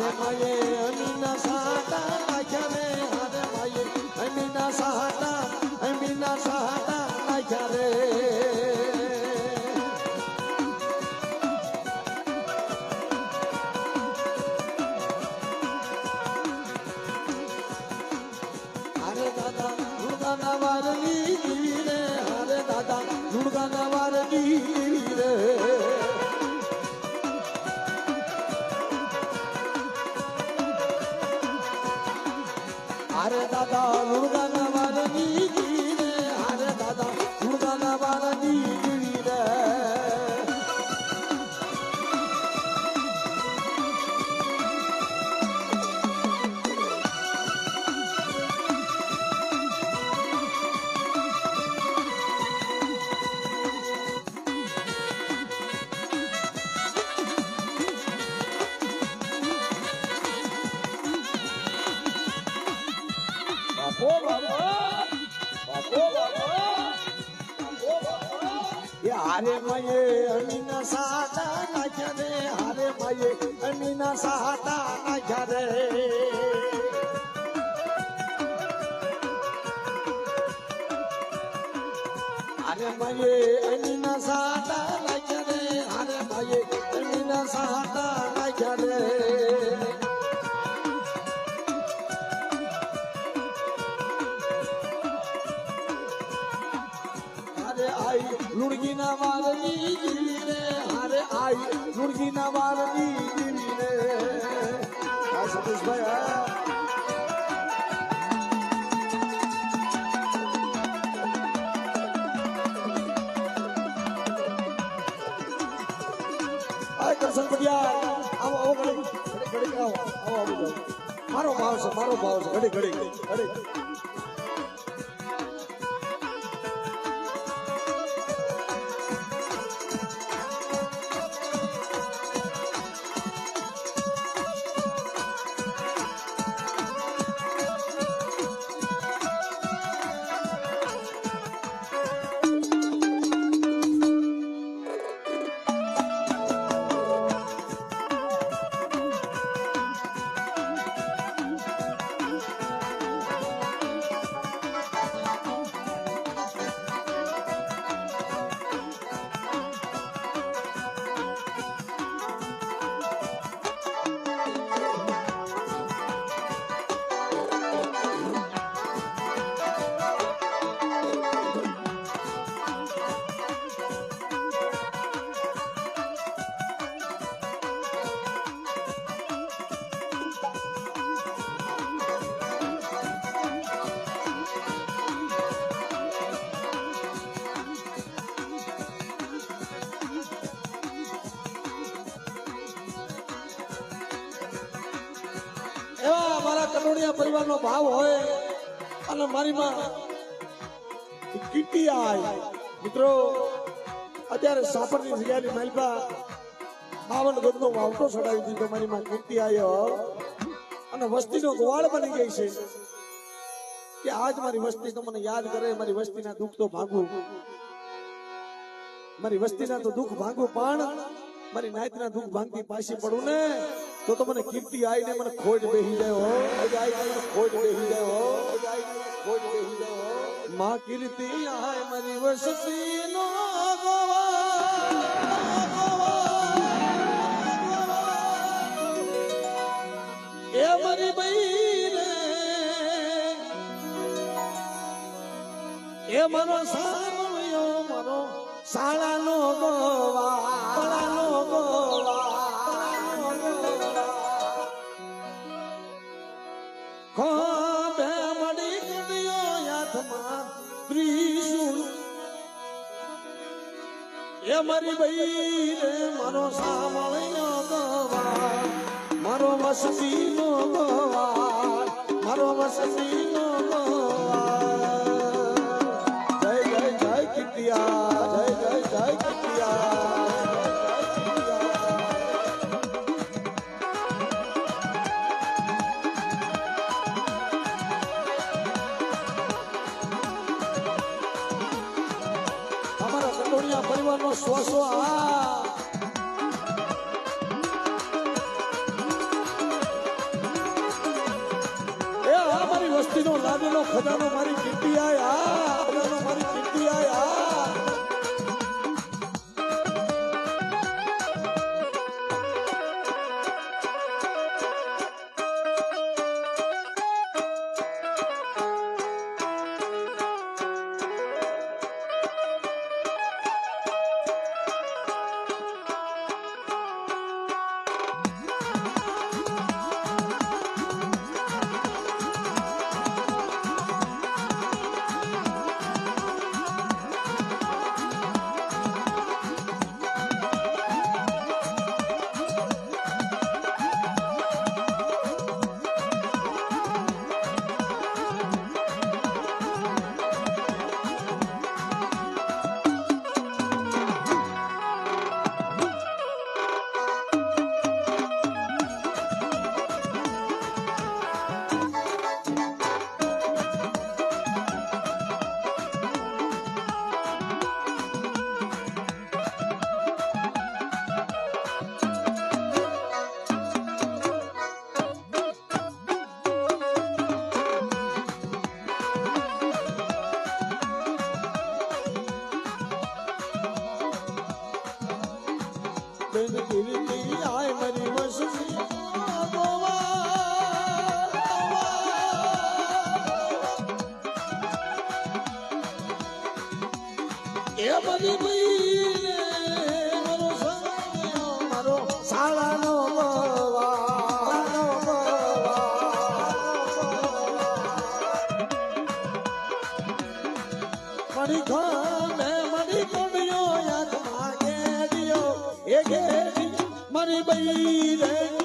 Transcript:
હારે માયે અમીના સાટા નાખ્યા રે હારે માયે અમીના સાટા નાખ્યા રે હારે દાદા દુર્ગાના વારની દેવી રે હારે દાદા દુર્ગાના વારની દેવી રે હારે દાદા દુર્ગાના વારની દેવી રે હારે દાદા દુર્ગાના વારની દેવી રે હારે માયે અમીના સાટા નાખ્યા રે હારે માયે અમીના સાટા નાખ્યા રે હારે માયે અમીના સાટા નાખ્યા રે હારે માયે અમીના સાટા નાખ્યા રે લુડગીના વારની જીવી રે હારે આઈ લુડગીના વારની જીવી રે આ સતીશભાઈ આ કરશન પડિયા આવો ઘડી આવો મારો ભાવ છે ઘડી એવા મારા કનોડિયા પરિવારનો ભાવ હોય અને મારી માં કીટી આય મિત્રો અત્યારે સાપરની જગ્યાની માલપા 52 ગજનો વાવટો ચડાવી દીધો મારી માં કીટી આયો અને વસ્તીનો ગોવાળ બની ગઈ છે કે આજ મારી વસ્તી તો મને યાદ કરે મારી વસ્તીના દુઃખ તો ભાગું મારી વસ્તીના તો દુઃખ ભાગું પણ મારી નાયતના દુઃખ ભાંગતી પાછી પડું ને તો મને કીર્તિ આઈને મને ખોજ બેહી જાય હો ખોજ બેહી જાય હો ખોજ બેહી જાય હો માં કીર્તિ આય મારી વસતી નો એ મારી બઈને એ મારો સામળ્યો મારો શાળાનો ગોવા ખોબે મળી ગયો હાથમાં ત્રિશુળ એ મારી બઈ રે મારો સામળ્યો ગોવા મારો વસતીનો ગોવા મારો વસતીનો ગોવા જય કીર્તિયા જય કીર્તિયા પરિવારનો શ્વાસો રાગનો ખજાનો મારી કીર્તિ આયા, ખજાનો મારી કીર્તિ આયા. મારો શાળાનો મણી બઈ રે